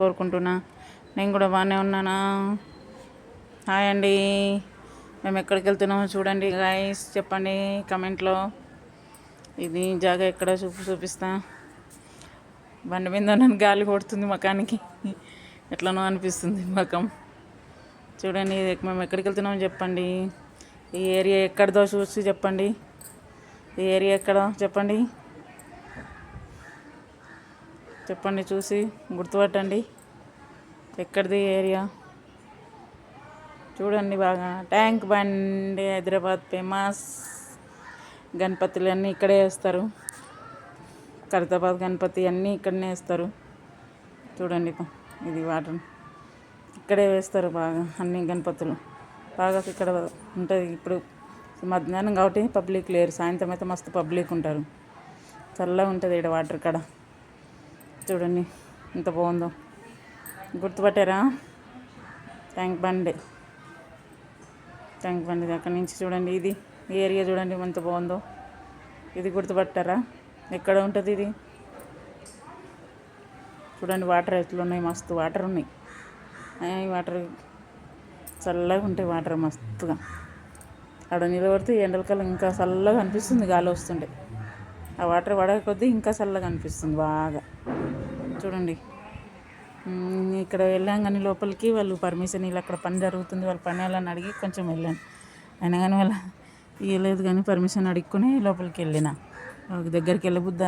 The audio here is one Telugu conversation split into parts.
కోరుకుంటున్నా. నేను కూడా బాగానే ఉన్నానా. హాయ్ అండి. మేము ఎక్కడికి వెళ్తున్నామో చూడండి గైస్, చెప్పండి కమెంట్లో. ఇది జాగా ఎక్కడ చూపిస్తా. బండి మీద నన్ను గాలి కొడుతుంది మకానికి, ఎట్లనో అనిపిస్తుంది మకం. చూడండి మేము ఎక్కడికి వెళ్తున్నామో చెప్పండి. ఈ ఏరియా ఎక్కడిదో చూసి చెప్పండి. ఈ ఏరియా ఎక్కడో చెప్పండి. చెప్పండి చూసి గుర్తుపట్టండి ఎక్కడిది ఏరియా. చూడండి బాగా. Tank bund Hyderabad famous. గణపతులు అన్నీ ఇక్కడే వేస్తారు. ఖైరతాబాద్ గణపతి అన్నీ ఇక్కడనే వేస్తారు. చూడండి ఇది వాటర్ ఇక్కడే వేస్తారు బాగా. అన్ని గణపతులు బాగా ఇక్కడ ఉంటుంది. ఇప్పుడు మధ్యాహ్నం కాబట్టి పబ్లిక్ లేరు, సాయంత్రం అయితే మస్తు పబ్లిక్ ఉంటారు. చల్లగా ఉంటుంది ఇక్కడ వాటర్ కాడ. చూడండి ఎంత బాగుందో, గుర్తుపట్టారా? ట్యాంక్ బండ్ అక్కడి నుంచి చూడండి. ఇది ఏరియా చూడండి ఎంత బాగుందో. ఇది గుర్తుపట్టారా? ఎక్కడ ఉంటుంది ఇది? చూడండి వాటర్ ఎట్లున్నాయి, మస్తు వాటర్ ఉన్నాయి. వాటర్ చల్లగా ఉంటాయి, వాటర్ మస్తుగా. అక్కడ నిలబడితే ఎండలకాలం ఇంకా చల్లగా అనిపిస్తుంది, గాలి వస్తుండే. ఆ వాటర్ పడక కొద్దీ ఇంకా చల్లగా అనిపిస్తుంది బాగా. చూడండి ఇక్కడ వెళ్ళాం కానీ లోపలికి వాళ్ళు పర్మిషన్ ఇలా అక్కడ పని జరుగుతుంది, వాళ్ళ పని వాళ్ళని అడిగి కొంచెం వెళ్ళాను. అయినా కానీ వాళ్ళ ఇవ్వలేదు, కానీ పర్మిషన్ అడుక్కుని లోపలికి వెళ్ళిన. దగ్గరికి వెళ్ళబుద్ది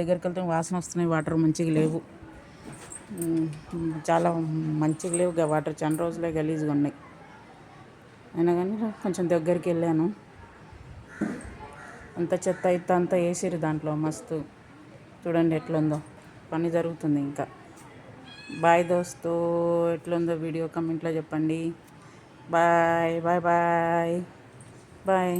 దగ్గరికి వెళ్తే వాసన వస్తున్నాయి, వాటర్ మంచిగా లేవు, చాలా మంచిగా లేవు వాటర్. చాలా రోజులే గలీజ్గా ఉన్నాయి. అయినా కానీ కొంచెం దగ్గరికి వెళ్ళాను. అంత చెత్త అయితే అంతా వేసిరు దాంట్లో మస్తు. చూడండి ఎట్లుందో, పని జరుగుతుంది ఇంకా. బాయ్ దోస్తు, ఎట్లుందో వీడియో కమెంట్లో చెప్పండి. Bye bye bye bye.